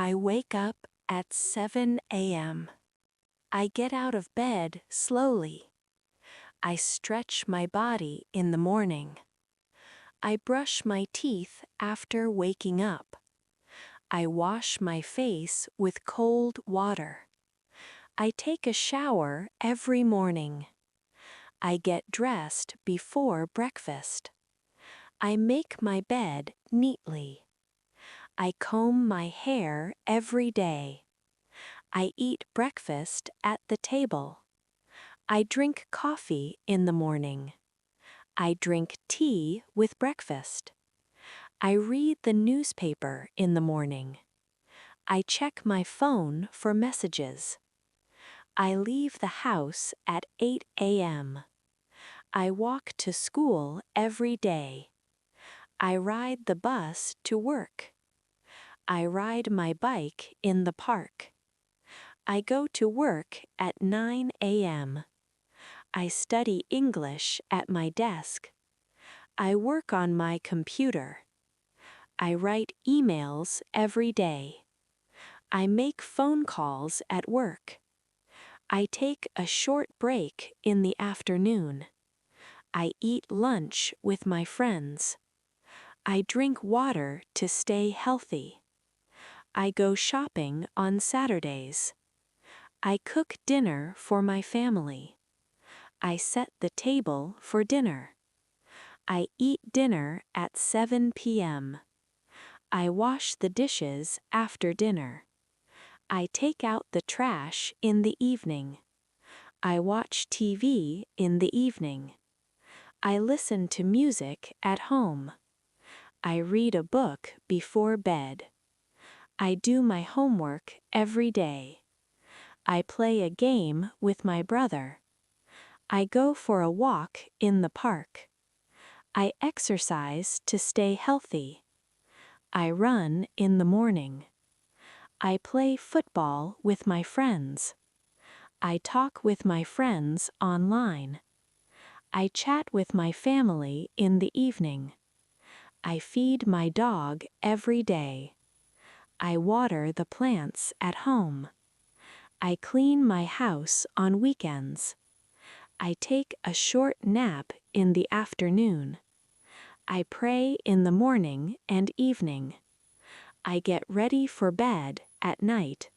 I wake up at 7 a.m. I get out of bed slowly. I stretch my body in the morning. I brush my teeth after waking up. I wash my face with cold water. I take a shower every morning. I get dressed before breakfast. I make my bed neatly. I comb my hair every day. I eat breakfast at the table. I drink coffee in the morning. I drink tea with breakfast. I read the newspaper in the morning. I check my phone for messages. I leave the house at 8 a.m. I walk to school every day. I ride the bus to work. I ride my bike in the park. I go to work at 9 a.m. I study English at my desk. I work on my computer. I write emails every day. I make phone calls at work. I take a short break in the afternoon. I eat lunch with my friends. I drink water to stay healthy. I go shopping on Saturdays. I cook dinner for my family. I set the table for dinner. I eat dinner at 7 p.m. I wash the dishes after dinner. I take out the trash in the evening. I watch TV in the evening. I listen to music at home. I read a book before bed. I do my homework every day. I play a game with my brother. I go for a walk in the park. I exercise to stay healthy. I run in the morning. I play football with my friends. I talk with my friends online. I chat with my family in the evening. I feed my dog every day. I water the plants at home. I clean my house on weekends. I take a short nap in the afternoon. I pray in the morning and evening. I get ready for bed at night.